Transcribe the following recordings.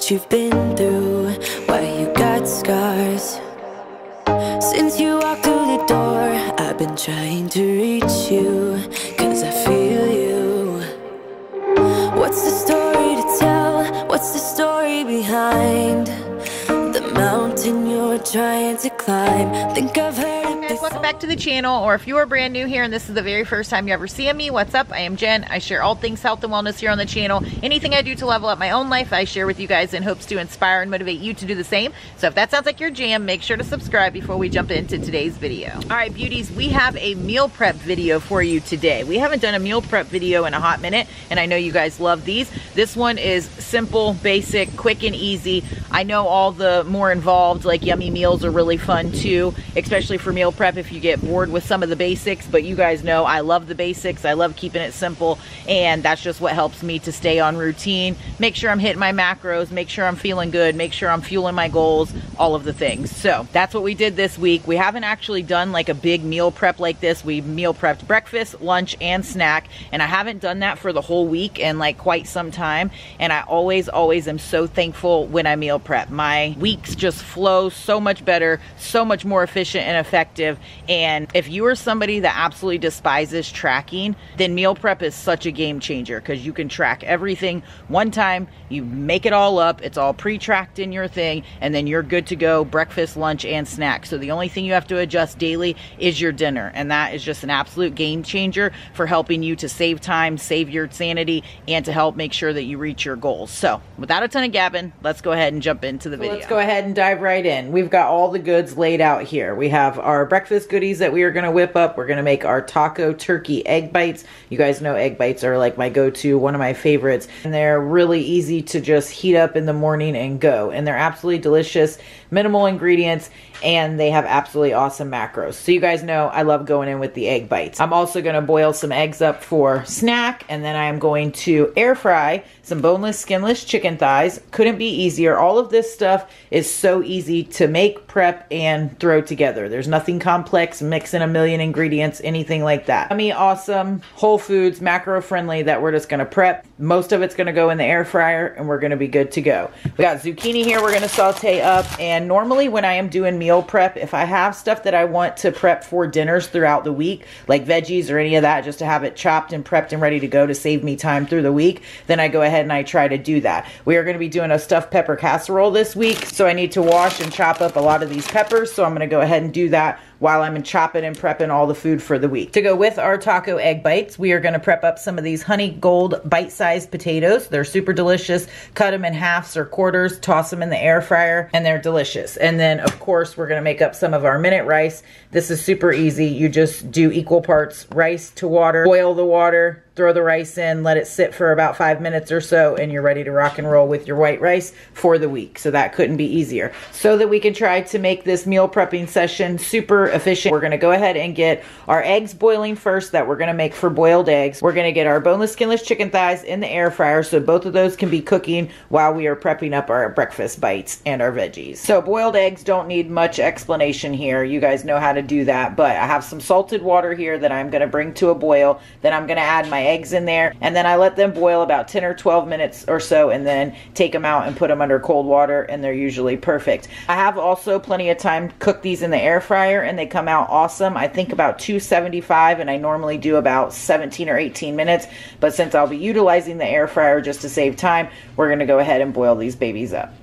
what you've been through, why you got scars. Since you walked through the door, I've been trying to reach you, 'cause I feel you. What's the story to tell? What's the story behind the mountain you're trying to climb? Think I've heard it before. Welcome back to the channel, or if you are brand new here and this is the very first time you ever see me, what's up? I am Jen. I share all things health and wellness here on the channel. Anything I do to level up my own life, I share with you guys in hopes to inspire and motivate you to do the same. So if that sounds like your jam, make sure to subscribe before we jump into today's video. All right, beauties, we have a meal prep video for you today. We haven't done a meal prep video in a hot minute, and I know you guys love these. This one is simple, basic, quick, and easy. I know all the more involved, like yummy meals, are really fun too, especially for meal prep if you get bored with some of the basics, but you guys know I love the basics. I love keeping it simple, and that's just what helps me to stay on routine, make sure I'm hitting my macros, make sure I'm feeling good, make sure I'm fueling my goals, all of the things. So that's what we did this week. We haven't actually done like a big meal prep like this. We meal prepped breakfast, lunch, and snack, and I haven't done that for the whole week in like quite some time, and I always am so thankful when I meal prep. My weeks just flow so much better, so much more efficient and effective. And if you are somebody that absolutely despises tracking, then meal prep is such a game changer, because you can track everything one time, you make it all up, it's all pre-tracked in your thing, and then you're good to go, breakfast, lunch, and snack. So the only thing you have to adjust daily is your dinner, and that is just an absolute game changer for helping you to save time, save your sanity, and to help make sure that you reach your goals. So without a ton of gabbing, let's go ahead and jump into the video. Let's go ahead and dive right in. We've got all the goods laid out here. We have our breakfast goodies that we are going to whip up. We're going to make our taco turkey egg bites. You guys know egg bites are like my go-to, one of my favorites, and they're really easy to just heat up in the morning and go, and they're absolutely delicious, minimal ingredients, and they have absolutely awesome macros. So you guys know I love going in with the egg bites. I'm also going to boil some eggs up for snack, and then I am going to air fry some boneless, skinless chicken thighs. Couldn't be easier. All of this stuff is so easy to make, prep, and throw together. There's nothing complex, mixing a million ingredients, anything like that. Yummy, awesome, whole foods, macro friendly that we're just going to prep. Most of it's going to go in the air fryer, and we're going to be good to go. We got zucchini here we're going to saute up, and normally when I am doing meal prep, if I have stuff that I want to prep for dinners throughout the week, like veggies or any of that, just to have it chopped and prepped and ready to go to save me time through the week, then I go ahead and I try to do that. We are going to be doing a stuffed pepper casserole this week, so I need to wash and chop up a lot of these peppers, so I'm going to go ahead and do that while I'm chopping and prepping all the food for the week. To go with our taco egg bites, we are going to prep up some of these honey gold bite-sized potatoes. They're super delicious. Cut them in halves or quarters, toss them in the air fryer, and they're delicious. And then, of course, we're going to make up some of our minute rice. This is super easy. You just do equal parts rice to water, boil the water, throw the rice in, let it sit for about 5 minutes or so, and you're ready to rock and roll with your white rice for the week. So that couldn't be easier. So that we can try to make this meal prepping session super efficient, we're going to go ahead and get our eggs boiling first that we're going to make for boiled eggs. We're going to get our boneless, skinless chicken thighs in the air fryer, so both of those can be cooking while we are prepping up our breakfast bites and our veggies. So boiled eggs don't need much explanation here. You guys know how to do that, but I have some salted water here that I'm going to bring to a boil. Then I'm going to add my eggs in there, and then I let them boil about 10 or 12 minutes or so, and then take them out and put them under cold water, and they're usually perfect. I have also plenty of time to cook these in the air fryer, and they come out awesome. I think about 275, and I normally do about 17 or 18 minutes, but since I'll be utilizing the air fryer just to save time, we're going to go ahead and boil these babies up.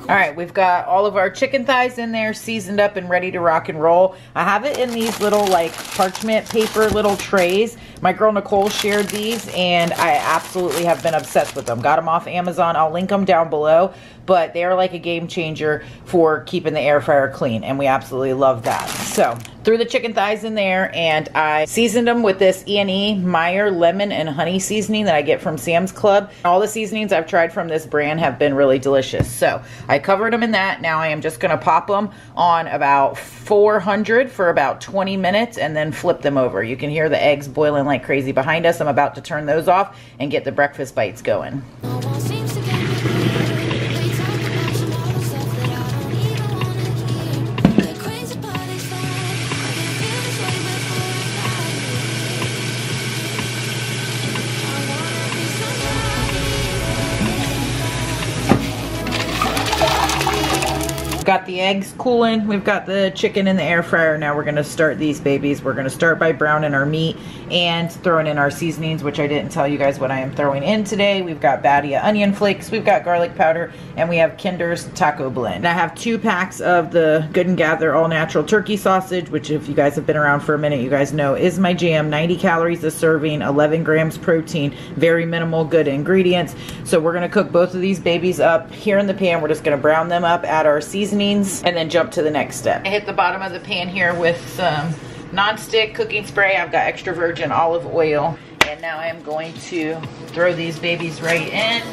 All right, we've got all of our chicken thighs in there, seasoned up and ready to rock and roll. I have it in these little like parchment paper little trays. My girl Nicole shared these, and I absolutely have been obsessed with them. Got them off Amazon. I'll link them down below, but they are like a game changer for keeping the air fryer clean, and we absolutely love that. So threw the chicken thighs in there, and I seasoned them with this E&E Meyer lemon and honey seasoning that I get from Sam's Club. All the seasonings I've tried from this brand have been really delicious. So I covered them in that. Now I am just going to pop them on about 400 for about 20 minutes and then flip them over. You can hear the eggs boiling like crazy behind us. I'm about to turn those off and get the breakfast bites going. got the eggs cooling. We've got the chicken in the air fryer. Now we're gonna start these babies. We're gonna start by browning our meat and throwing in our seasonings, which I didn't tell you guys what I am throwing in today. We've got Badia onion flakes, we've got garlic powder, and we have Kinder's taco blend. And I have 2 packs of the Good and Gather all natural turkey sausage, which if you guys have been around for a minute, you guys know is my jam. 90 calories a serving, 11 grams protein, very minimal good ingredients. So we're gonna cook both of these babies up here in the pan. We're just gonna brown them up, add our seasonings, and then jump to the next step. I hit the bottom of the pan here with some non-stick cooking spray. I've got extra virgin olive oil, and now I'm going to throw these babies right in.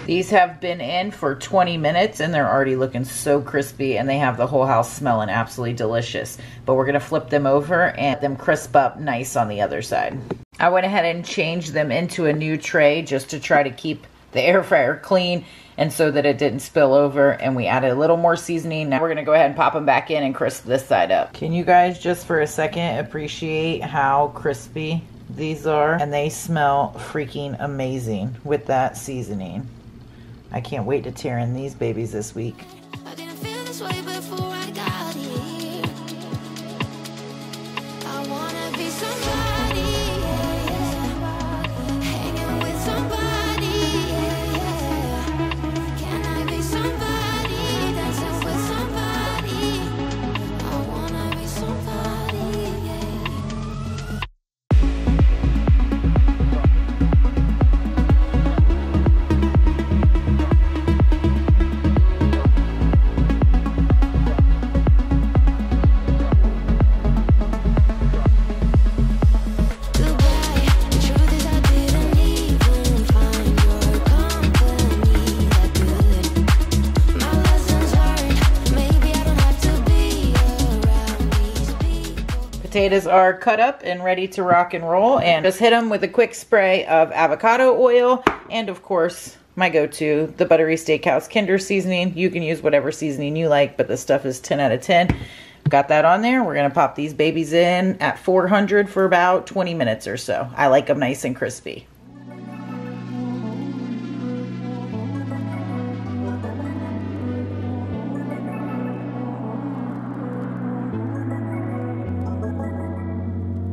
These have been in for 20 minutes and they're already looking so crispy, and they have the whole house smelling absolutely delicious. But we're gonna flip them over and them crisp up nice on the other side. I went ahead and changed them into a new tray just to try to keep the air fryer clean and so that it didn't spill over, and we added a little more seasoning. Now we're gonna go ahead and pop them back in and crisp this side up. Can you guys just for a second appreciate how crispy these are? And they smell freaking amazing with that seasoning. I can't wait to tear in these babies this week. I didn't feel this way before I got here. I wanna be somebody, hanging with somebody. Can I be somebody, dancing with somebody? I wanna be somebody. Potatoes are cut up and ready to rock and roll, and just hit them with a quick spray of avocado oil and of course my go-to, the buttery steakhouse Kinder seasoning. You can use whatever seasoning you like, but this stuff is 10 out of 10. Got that on there. We're gonna pop these babies in at 400 for about 20 minutes or so. I like them nice and crispy.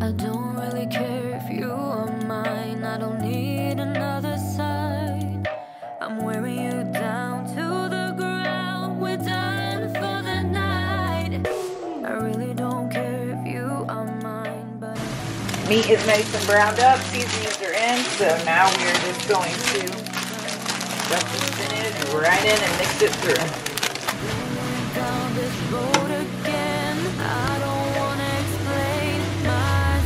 I don't really care if you are mine. I don't need another side. I'm wearing you down to the ground. We're done for the night. I really don't care if you are mine, but Meat is nice and browned up. Seasonings are in, so now we're just going to dump the spinach right in and mix it through. down this road again. I don't wanna explain myself.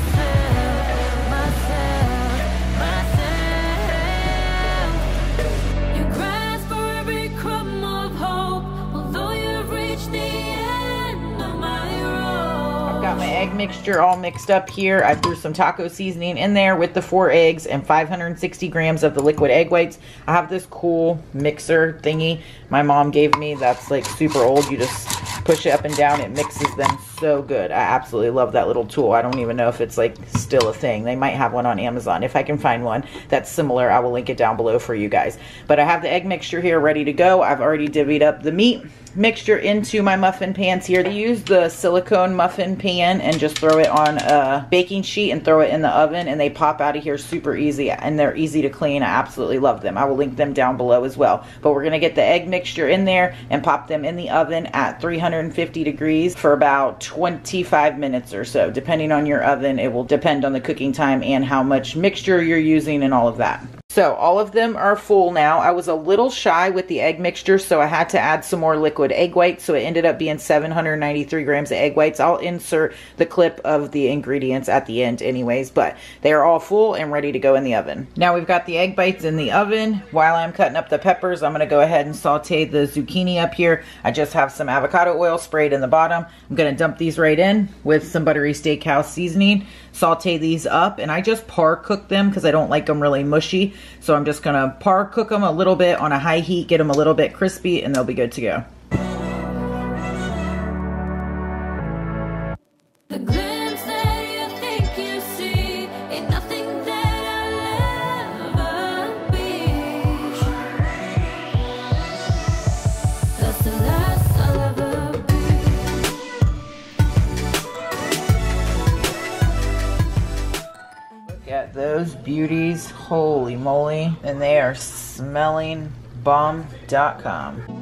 You grasp for every crumb of hope, although you've reached the end of my road. I've got my egg mixture all mixed up here. I threw some taco seasoning in there with the 4 eggs and 560 grams of the liquid egg whites. I have this cool mixer thingy my mom gave me that's like super old. You just push it up and down, it mixes them so good. I absolutely love that little tool. I don't even know if it's like still a thing. They might have one on Amazon. If I can find one that's similar, I will link it down below for you guys. But I have the egg mixture here ready to go. I've already divvied up the meat mixture into my muffin pans here. I use the silicone muffin pan and just throw it on a baking sheet and throw it in the oven, and they pop out of here super easy, and they're easy to clean. I absolutely love them. I will link them down below as well. But we're gonna get the egg mixture in there and pop them in the oven at 350 degrees for about 25 minutes or so. Depending on your oven, it will depend on the cooking time and how much mixture you're using and all of that. So all of them are full now. I was a little shy with the egg mixture, so I had to add some more liquid egg whites, so it ended up being 793 grams of egg whites. I'll insert the clip of the ingredients at the end anyways, but they are all full and ready to go in the oven. Now we've got the egg bites in the oven. While I'm cutting up the peppers, I'm gonna go ahead and saute the zucchini up here. I just have some avocado oil sprayed in the bottom. I'm gonna dump these right in with some buttery steakhouse seasoning, saute these up, and I just par cook them because I don't like them really mushy. So I'm just gonna par cook them a little bit on a high heat, get them a little bit crispy, and they'll be good to go. The those beauties. Holy moly. And they are smelling bomb.com.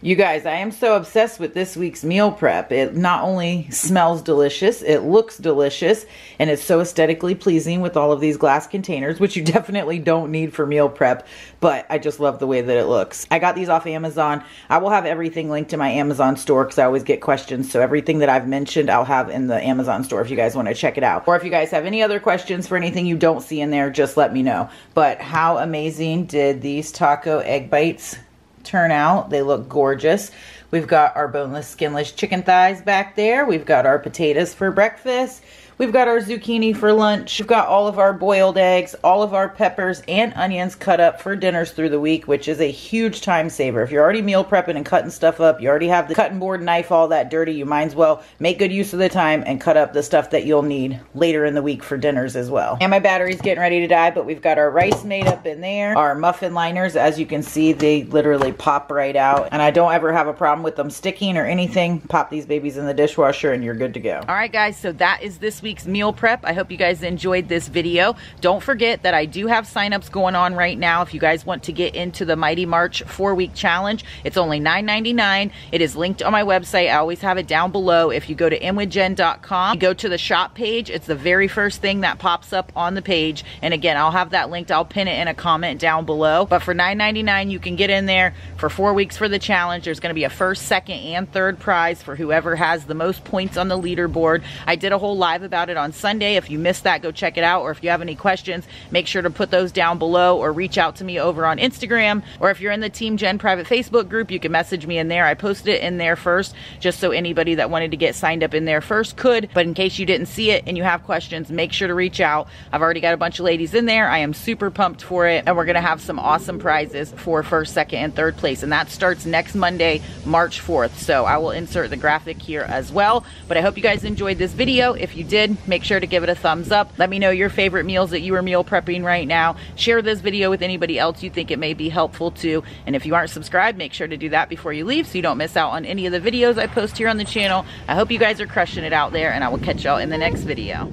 You guys, I am so obsessed with this week's meal prep. It not only smells delicious, it looks delicious, and it's so aesthetically pleasing with all of these glass containers, which you definitely don't need for meal prep, but I just love the way that it looks. I got these off Amazon. I will have everything linked to my Amazon store because I always get questions, so everything that I've mentioned I'll have in the Amazon store if you guys want to check it out. Or if you guys have any other questions for anything you don't see in there, just let me know. But how amazing did these taco egg bites turn out? They look gorgeous. We've got our boneless, skinless chicken thighs back there. We've got our potatoes for breakfast. We've got our zucchini for lunch. We've got all of our boiled eggs, all of our peppers and onions cut up for dinners through the week, which is a huge time saver. If you're already meal prepping and cutting stuff up, you already have the cutting board, knife, all that dirty, you might as well make good use of the time and cut up the stuff that you'll need later in the week for dinners as well. And my battery's getting ready to die, but we've got our rice made up in there. Our muffin liners, as you can see, they literally pop right out. And I don't ever have a problem with them sticking or anything. Pop these babies in the dishwasher and you're good to go. All right, guys, so that is this week's meal prep. I hope you guys enjoyed this video. Don't forget that I do have signups going on right now. If you guys want to get into the Mighty March 4-week challenge, it's only $9.99. It is linked on my website. I always have it down below. If you go to inwithjen.com, you go to the shop page, it's the very first thing that pops up on the page. And again, I'll have that linked. I'll pin it in a comment down below. But for $9.99, you can get in there for 4 weeks for the challenge. There's going to be a first, second, and third prize for whoever has the most points on the leaderboard. I did a whole live about it on Sunday. If you missed that, go check it out. Or if you have any questions, make sure to put those down below or reach out to me over on Instagram. Or if you're in the Team Jen private Facebook group, you can message me in there. I posted it in there first, just so anybody that wanted to get signed up in there first could. But in case you didn't see it and you have questions, make sure to reach out. I've already got a bunch of ladies in there. I am super pumped for it. And we're going to have some awesome prizes for first, second, and third place. And that starts next Monday, March 4th. So I will insert the graphic here as well. But I hope you guys enjoyed this video. If you did, make sure to give it a thumbs up. Let me know your favorite meals that you are meal prepping right now. Share this video with anybody else you think it may be helpful to. And if you aren't subscribed, make sure to do that before you leave so you don't miss out on any of the videos I post here on the channel. I hope you guys are crushing it out there, and I will catch y'all in the next video.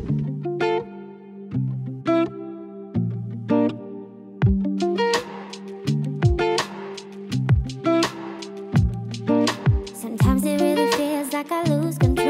Sometimes it really feels like I lose control.